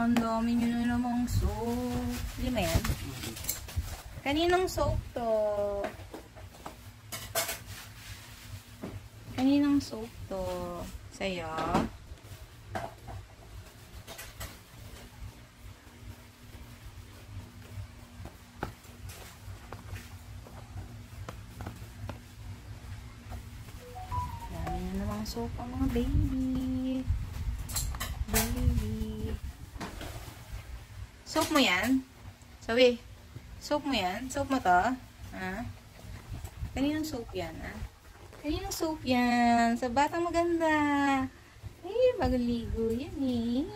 Ang dami nyo na namang soap. Hindi ba yan? Kaninong soap to? Kaninong soap to? Sa'yo? Dami na namang soap ang mga baby. Soap mo yan? Sabi, soap mo yan? Soap mo to? Ha? Kaninong soap yan, ha? Kaninong soap yan? Sa batang maganda. Eh, bago ligo yan eh.